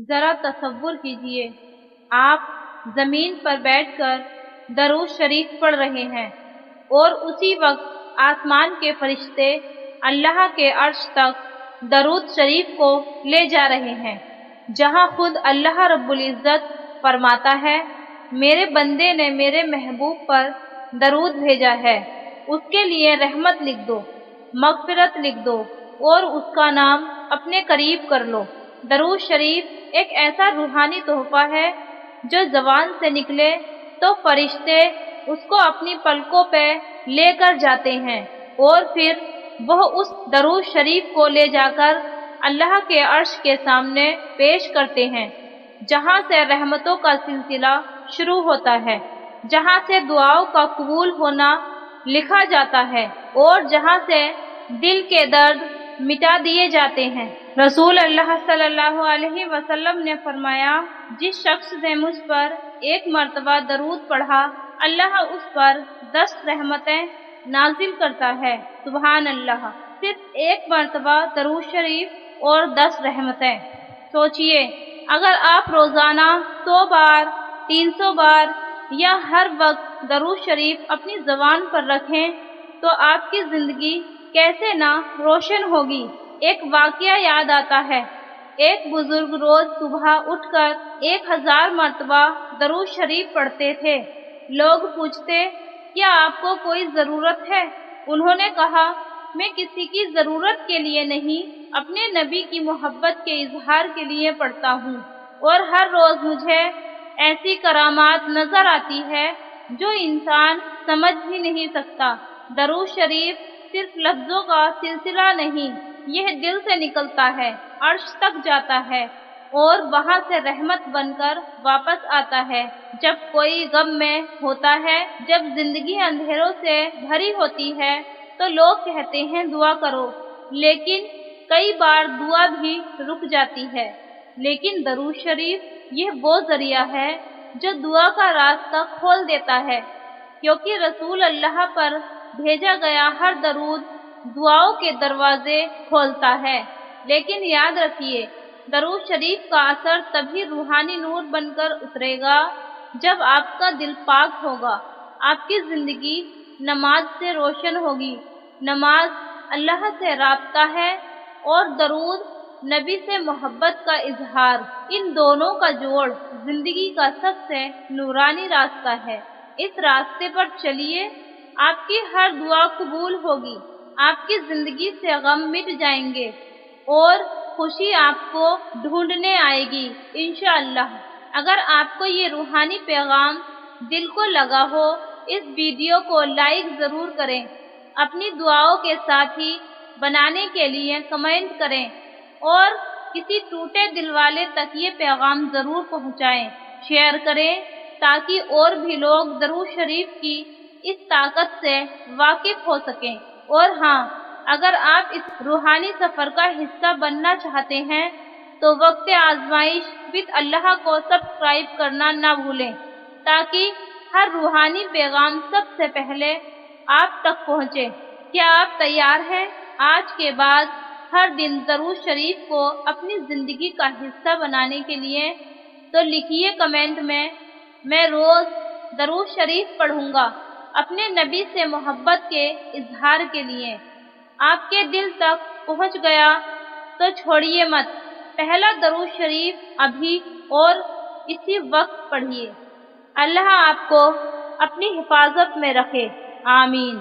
ذرا تصور کیجئے، آپ زمین پر بیٹھ کر درود شریف پڑھ رہے ہیں اور اسی وقت آسمان کے فرشتے اللہ کے عرش تک درود شریف کو لے جا رہے ہیں، جہاں خود اللہ رب العزت فرماتا ہے، میرے بندے نے میرے محبوب پر درود بھیجا ہے، اس کے لیے رحمت لکھ دو، مغفرت لکھ دو اور اس کا نام اپنے قریب کر لو۔ درود شریف ایک ایسا روحانی تحفہ ہے جو زبان سے نکلے تو فرشتے اس کو اپنی پلکوں پہ لے کر جاتے ہیں اور پھر وہ اس درود شریف کو لے جا کر اللہ کے عرش کے سامنے پیش کرتے ہیں، جہاں سے رحمتوں کا سلسلہ شروع ہوتا ہے، جہاں سے دعاؤں کا قبول ہونا لکھا جاتا ہے اور جہاں سے دل کے درد مٹا دیے جاتے ہیں۔ رسول اللہ صلی اللہ علیہ وسلم نے فرمایا، جس شخص نے مجھ پر ایک مرتبہ درود پڑھا، اللہ اس پر 10 رحمتیں نازل کرتا ہے۔ سبحان اللہ! صرف ایک مرتبہ درود شریف اور 10 رحمتیں۔ سوچئے، اگر آپ روزانہ 100 بار، 300 بار یا ہر وقت درود شریف اپنی زبان پر رکھیں تو آپ کی زندگی کیسے نہ روشن ہوگی۔ ایک واقعہ یاد آتا ہے، ایک بزرگ روز صبح اٹھ کر 1000 مرتبہ درود شریف پڑھتے تھے۔ لوگ پوچھتے، کیا آپ کو کوئی ضرورت ہے؟ انہوں نے کہا، میں کسی کی ضرورت کے لیے نہیں، اپنے نبی کی محبت کے اظہار کے لیے پڑھتا ہوں، اور ہر روز مجھے ایسی کرامات نظر آتی ہے جو انسان سمجھ ہی نہیں سکتا۔ درود شریف صرف لفظوں کا سلسلہ نہیں، یہ دل سے نکلتا ہے، عرش تک جاتا ہے اور وہاں سے رحمت بن کر واپس آتا ہے۔ جب کوئی غم میں ہوتا ہے، جب زندگی اندھیروں سے بھری ہوتی ہے تو لوگ کہتے ہیں دعا کرو، لیکن کئی بار دعا بھی رک جاتی ہے۔ لیکن درود شریف یہ وہ ذریعہ ہے جو دعا کا راستہ کھول دیتا ہے، کیونکہ رسول اللہ پر بھیجا گیا ہر درود دعاؤں کے دروازے کھولتا ہے۔ لیکن یاد رکھیے، درود شریف کا اثر تبھی روحانی نور بن کر اترے گا جب آپ کا دل پاک ہوگا، آپ کی زندگی نماز سے روشن ہوگی۔ نماز اللہ سے رابطہ ہے اور درود نبی سے محبت کا اظہار، ان دونوں کا جوڑ زندگی کا سب سے نورانی راستہ ہے۔ اس راستے پر چلیے، آپ کی ہر دعا قبول ہوگی، آپ کی زندگی سے غم مٹ جائیں گے اور خوشی آپ کو ڈھونڈنے آئے گی انشاءاللہ۔ اگر آپ کو یہ روحانی پیغام دل کو لگا ہو، اس ویڈیو کو لائک ضرور کریں، اپنی دعاؤں کے ساتھی بنانے کے لیے کمنٹ کریں اور کسی ٹوٹے دل والے تک یہ پیغام ضرور پہنچائیں، شیئر کریں تاکہ اور بھی لوگ درود شریف کی اس طاقت سے واقف ہو سکیں۔ اور ہاں، اگر آپ اس روحانی سفر کا حصہ بننا چاہتے ہیں تو وقت آزمائش وتھ اللہ کو سبسکرائب کرنا نہ بھولیں، تاکہ ہر روحانی پیغام سب سے پہلے آپ تک پہنچے۔ کیا آپ تیار ہیں آج کے بعد ہر دن درود شریف کو اپنی زندگی کا حصہ بنانے کے لیے؟ تو لکھیے کمنٹ میں روز درود شریف پڑھوں گا، اپنے نبی سے محبت کے اظہار کے لیے۔ آپ کے دل تک پہنچ گیا تو چھوڑیے مت، پہلا درود شریف ابھی اور اسی وقت پڑھیے۔ اللہ آپ کو اپنی حفاظت میں رکھے، آمین۔